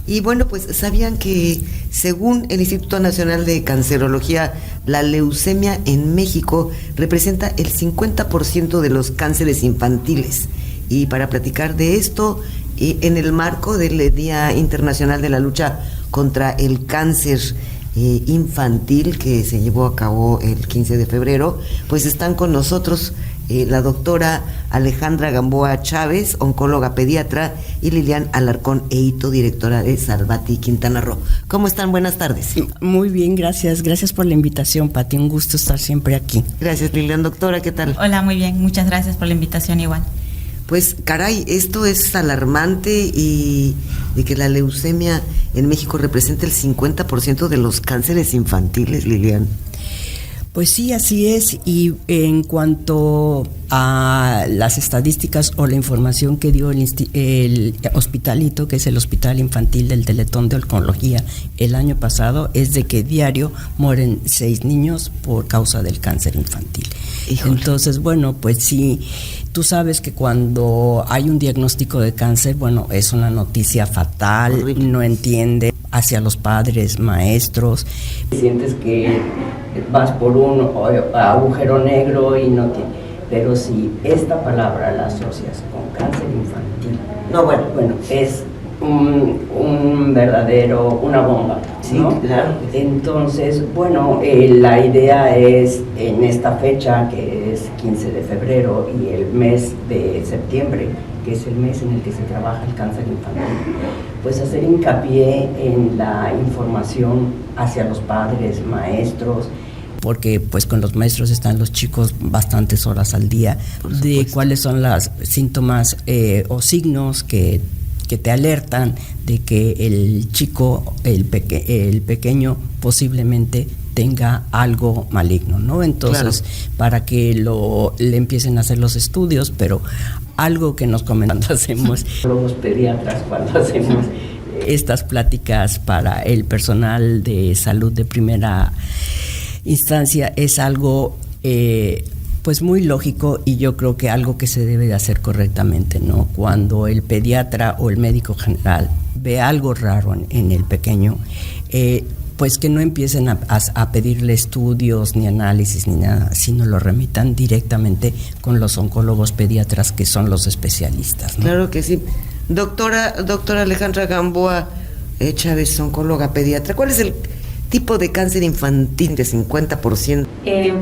Y bueno, pues sabían que según el Instituto Nacional de Cancerología, la leucemia en México representa el 50% de los cánceres infantiles. Y para platicar de esto, en el marco del Día Internacional de la Lucha contra el Cáncer Infantil, que se llevó a cabo el 15 de febrero, pues están con nosotros la doctora Alejandra Gamboa Chávez, oncóloga pediatra, y Lilian Alarcón Eito, directora de Salvati Quintana Roo. ¿Cómo están? Buenas tardes. Muy bien, gracias por la invitación, Pati, un gusto estar siempre aquí. Gracias, Lilian. Doctora, ¿qué tal? Hola, muy bien, muchas gracias por la invitación igual. Pues caray, esto es alarmante, y de que la leucemia en México representa el 50% de los cánceres infantiles, Lilian. Pues sí, así es, y en cuanto a las estadísticas o la información que dio el hospitalito, que es el Hospital Infantil del Teletón de Oncología el año pasado, es de que diario mueren 6 niños por causa del cáncer infantil. Híjole. Entonces, bueno, pues sí, tú sabes que cuando hay un diagnóstico de cáncer, bueno, es una noticia fatal. Horrible. No entiende hacia los padres, maestros. Sientes que vas por un agujero negro y no tiene. Pero si esta palabra la asocias con cáncer infantil, bueno, es un verdadero, una bomba, ¿no? Sí, claro. Entonces, bueno, la idea es en esta fecha, que es 15 de febrero, y el mes de septiembre, que es el mes en el que se trabaja el cáncer infantil, pues hacer hincapié en la información hacia los padres, maestros, porque pues con los maestros están los chicos bastantes horas al día, de cuáles son los síntomas o signos que te alertan de que el chico, el pequeño, posiblemente tenga algo maligno, ¿no? Entonces, claro, para que le empiecen a hacer los estudios, pero algo que nos comentan cuando hacemos los pediatras, cuando hacemos estas pláticas para el personal de salud de primera instancia, es algo pues muy lógico, y yo creo que algo que se debe de hacer correctamente, ¿no? Cuando el pediatra o el médico general ve algo raro en el pequeño, pues que no empiecen a pedirle estudios ni análisis ni nada, sino lo remitan directamente con los oncólogos pediatras, que son los especialistas, ¿no? Claro que sí. Doctora Alejandra Gamboa Chávez, oncóloga pediatra, ¿cuál es el tipo de cáncer infantil de 50%?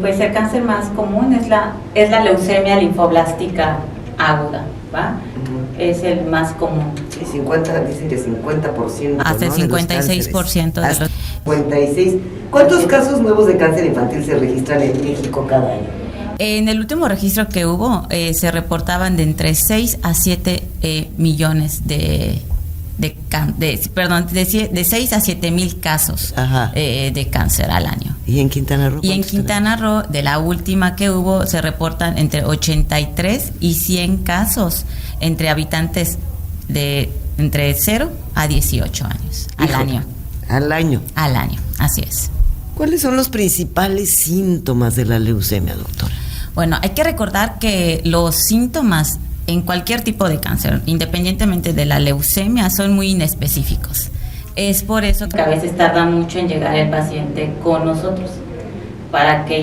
Pues el cáncer más común es la leucemia linfoblástica aguda, ¿va? Uh-huh. Es el más común. Sí, dicen que 50%. Hasta el 56% de los... 56. ¿Cuántos casos nuevos de cáncer infantil se registran en México cada año? En el último registro que hubo, se reportaban de entre 6 a 7 millones de 6 a 7 mil casos de cáncer al año. ¿Y en Quintana Roo? Y en Quintana Roo, de la última que hubo, se reportan entre 83 y 100 casos entre habitantes de entre 0 a 18 años al año. ¿Al año? Al año, así es. ¿Cuáles son los principales síntomas de la leucemia, doctora? Bueno, hay que recordar que los síntomas en cualquier tipo de cáncer, independientemente de la leucemia, son muy inespecíficos. Es por eso que a veces tarda mucho en llegar el paciente con nosotros. Para que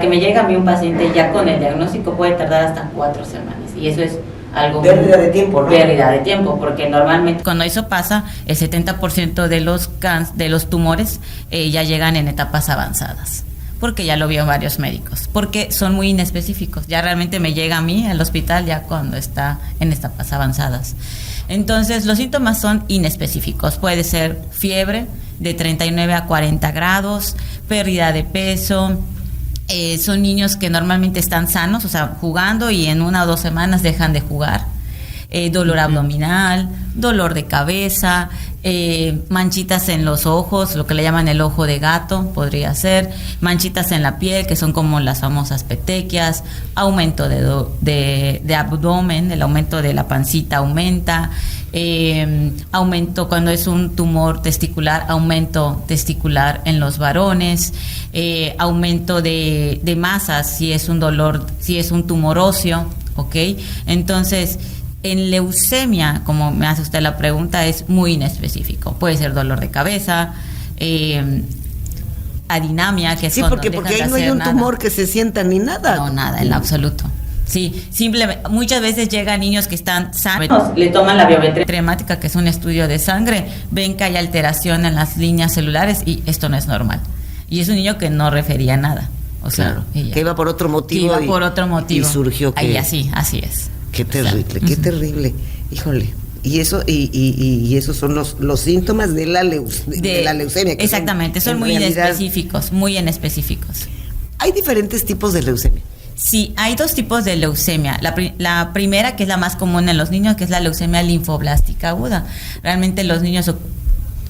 me llegue a mí un paciente ya con el diagnóstico puede tardar hasta 4 semanas. Y eso es algo... Pérdida de tiempo, ¿no? Pérdida de tiempo, porque normalmente cuando eso pasa, el 70% de los tumores ya llegan en etapas avanzadas, porque ya lo vio varios médicos, porque son muy inespecíficos. Ya realmente me llega a mí al hospital ya cuando está en etapas avanzadas. Entonces, los síntomas son inespecíficos. Puede ser fiebre de 39 a 40 grados, pérdida de peso. Son niños que normalmente están sanos, o sea, jugando, y en 1 o 2 semanas dejan de jugar. Dolor abdominal, dolor de cabeza, manchitas en los ojos, lo que le llaman el ojo de gato, podría ser, manchitas en la piel, que son como las famosas petequias, aumento de abdomen, el aumento de la pancita aumenta, aumento cuando es un tumor testicular, aumento testicular en los varones, aumento de masas si es un tumor óseo, ¿ok? Entonces, En leucemia, como me hace usted la pregunta, es muy inespecífico. Puede ser dolor de cabeza, adinamia, que es cuando porque dejan ahí de no hay hacer un nada. tumor que se sienta ni nada. No, nada, en absoluto. Sí, simplemente, muchas veces llegan niños que están sanos, le toman la biometría hemática, que es un estudio de sangre, ven que hay alteración en las líneas celulares y esto no es normal. Y es un niño que no refería nada. O sea, claro, que iba por otro motivo. Y surgió que... Ahí así es. Qué terrible, qué terrible. Híjole. Y y esos son los síntomas de la leucemia. Que exactamente, son muy inespecíficos, muy inespecíficos. ¿Hay diferentes tipos de leucemia? Sí, hay dos tipos de leucemia. La primera, que es la más común en los niños, que es la leucemia linfoblástica aguda. Realmente los niños,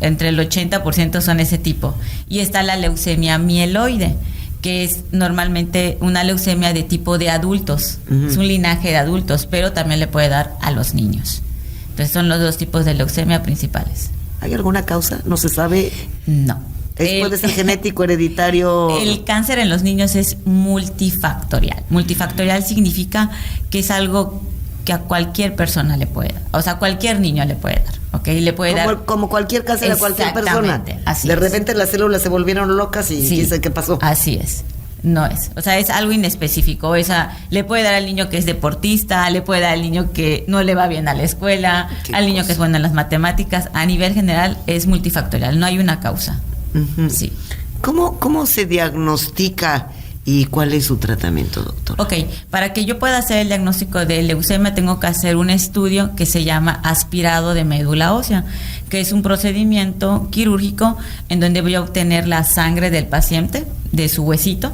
entre el 80% son ese tipo. Y está la leucemia mieloide, que es normalmente una leucemia de tipo de adultos. Uh-huh. Es un linaje de adultos, pero también le puede dar a los niños. Entonces son los dos tipos de leucemia principales. ¿Hay alguna causa? ¿No se sabe? No. ¿Puede ser genético, hereditario? El cáncer en los niños es multifactorial. Multifactorial significa que es algo que a cualquier persona le puede dar. O sea, cualquier niño le puede dar. ¿Ok? Le puede dar. Como cualquier cáncer a cualquier persona. Así de repente las células se volvieron locas y sí, quién sabe qué pasó. Así es. No es. O sea, es algo inespecífico. Le puede dar al niño que es deportista, le puede dar al niño que no le va bien a la escuela, al niño que es bueno en las matemáticas. A nivel general es multifactorial. No hay una causa. Uh-huh. Sí. ¿Cómo se diagnostica y cuál es su tratamiento, doctor? Ok, para que yo pueda hacer el diagnóstico de leucemia tengo que hacer un estudio que se llama aspirado de médula ósea, que es un procedimiento quirúrgico en donde voy a obtener la sangre del paciente, de su huesito,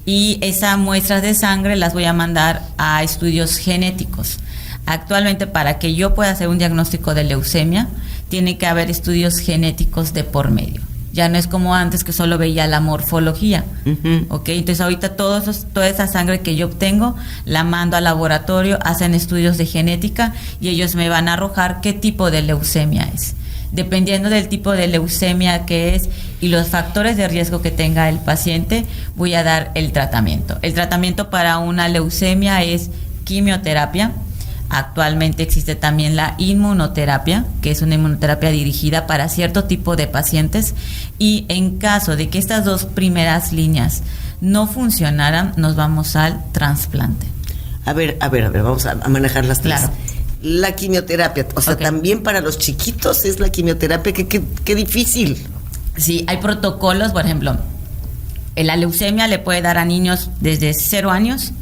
y esas muestras de sangre las voy a mandar a estudios genéticos. Actualmente, para que yo pueda hacer un diagnóstico de leucemia, tiene que haber estudios genéticos de por medio. Ya no es como antes, que solo veía la morfología. Uh-huh. ¿Ok? Entonces ahorita toda esa sangre que yo obtengo la mando al laboratorio, hacen estudios de genética y ellos me van a arrojar qué tipo de leucemia es. Dependiendo del tipo de leucemia que es y los factores de riesgo que tenga el paciente, voy a dar el tratamiento. El tratamiento para una leucemia es quimioterapia. Actualmente existe también la inmunoterapia, que es una inmunoterapia dirigida para cierto tipo de pacientes, y en caso de que estas dos primeras líneas no funcionaran, nos vamos al trasplante. A ver, vamos a manejar las tres. Claro. La quimioterapia, o sea, okay. También para los chiquitos es la quimioterapia, qué difícil. Sí, hay protocolos, por ejemplo, la leucemia le puede dar a niños desde 0 años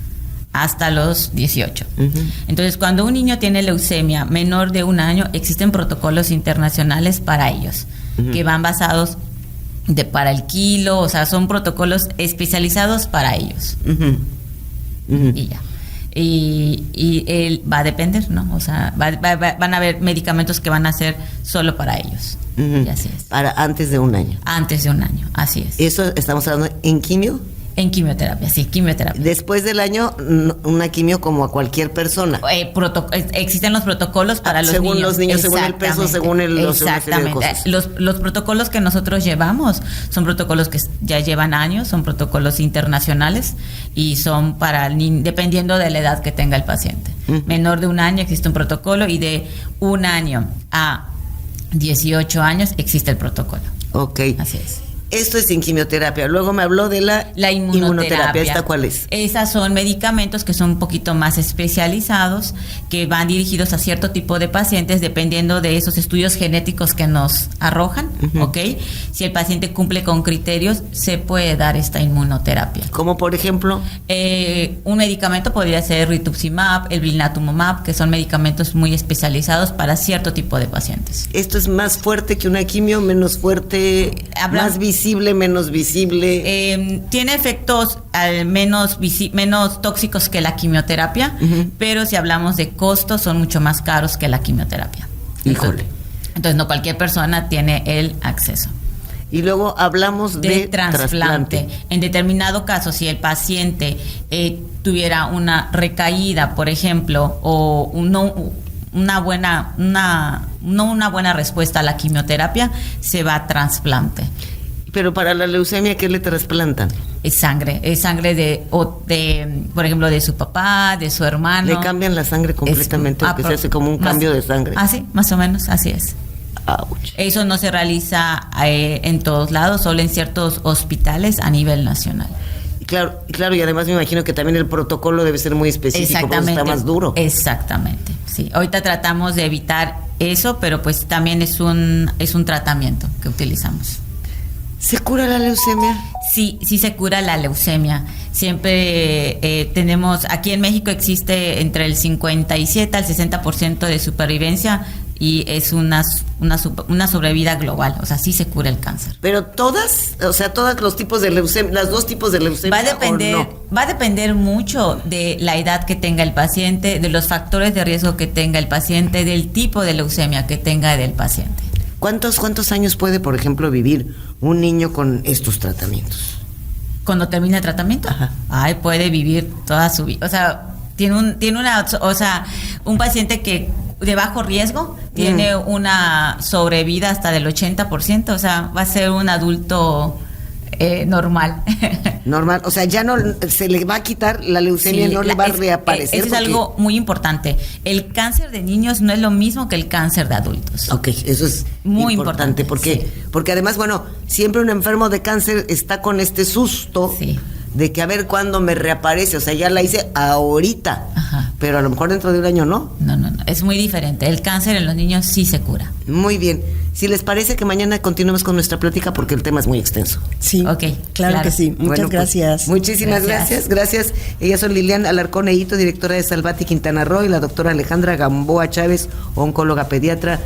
hasta los 18. Uh-huh. Entonces, cuando un niño tiene leucemia menor de 1 año, existen protocolos internacionales para ellos, uh-huh, que van basados para el kilo, o sea, son protocolos especializados para ellos. Uh-huh. Uh-huh. Y ya. Y él va a depender, ¿no? O sea, van a haber medicamentos que van a ser solo para ellos. Uh-huh. Y así es. Para antes de 1 año. Antes de 1 año, así es. ¿Eso estamos hablando en quimio? En quimioterapia, sí, quimioterapia. Después del año, una quimio como a cualquier persona. Existen los protocolos para los niños. Según los niños, según el peso, según exactamente. Los protocolos que nosotros llevamos son protocolos que ya llevan años, son protocolos internacionales y son para dependiendo de la edad que tenga el paciente. Uh-huh. Menor de 1 año existe un protocolo y de 1 año a 18 años existe el protocolo. Ok. Así es. Esto es sin quimioterapia. Luego me habló de la inmunoterapia. ¿Esta cuál es? Esas son medicamentos que son un poquito más especializados, que van dirigidos a cierto tipo de pacientes dependiendo de esos estudios genéticos que nos arrojan, uh-huh, ¿ok? Si el paciente cumple con criterios, se puede dar esta inmunoterapia. ¿Como por ejemplo? Un medicamento podría ser rituximab, el blinatumomab, que son medicamentos muy especializados para cierto tipo de pacientes. ¿Esto es más fuerte que una quimio, menos fuerte, más visible, menos visible? Tiene efectos menos tóxicos que la quimioterapia, uh-huh, pero si hablamos de costos son mucho más caros que la quimioterapia. Híjole. Entonces no cualquier persona tiene el acceso. Y luego hablamos de trasplante. En determinado caso, si el paciente tuviera una recaída, por ejemplo, o una buena respuesta a la quimioterapia, se va a trasplante. Pero para la leucemia, ¿qué le trasplantan? Es sangre por ejemplo, de su papá, de su hermano. Le cambian la sangre completamente, que se hace como un cambio de sangre. Sí, más o menos, así es. Ouch. Eso no se realiza en todos lados, solo en ciertos hospitales a nivel nacional. Claro, y además me imagino que también el protocolo debe ser muy específico, porque está más duro. Exactamente, sí. Ahorita tratamos de evitar eso, pero pues también es un tratamiento que utilizamos. ¿Se cura la leucemia? Sí se cura la leucemia. Siempre tenemos, aquí en México existe entre el 57 al 60% de supervivencia y es una sobrevida global, o sea, sí se cura el cáncer. Pero todos los tipos de leucemia, las dos tipos de leucemia, va a depender mucho de la edad que tenga el paciente, de los factores de riesgo que tenga el paciente, del tipo de leucemia que tenga del paciente. ¿Cuántos años puede, por ejemplo, vivir un niño con estos tratamientos? Cuando termina el tratamiento, puede vivir toda su vida. O sea, un paciente que de bajo riesgo tiene una sobrevida hasta del 80%, o sea, va a ser un adulto normal. Normal, o sea, ya no se le va a quitar la leucemia, no le va a reaparecer. Eso es algo muy importante. El cáncer de niños no es lo mismo que el cáncer de adultos. Ok, eso es muy importante porque además, siempre un enfermo de cáncer está con este susto de que a ver cuándo me reaparece, o sea, ya la hice ahorita, pero a lo mejor dentro de un año no. No, es muy diferente. El cáncer en los niños sí se cura. Muy bien. Si les parece que mañana continuemos con nuestra plática porque el tema es muy extenso. Sí, claro que sí. Muchas gracias. Muchísimas gracias. Ellas son Lilian Alarcón Eito, directora de Salvat y Quintana Roo, y la doctora Alejandra Gamboa Chávez, oncóloga pediatra.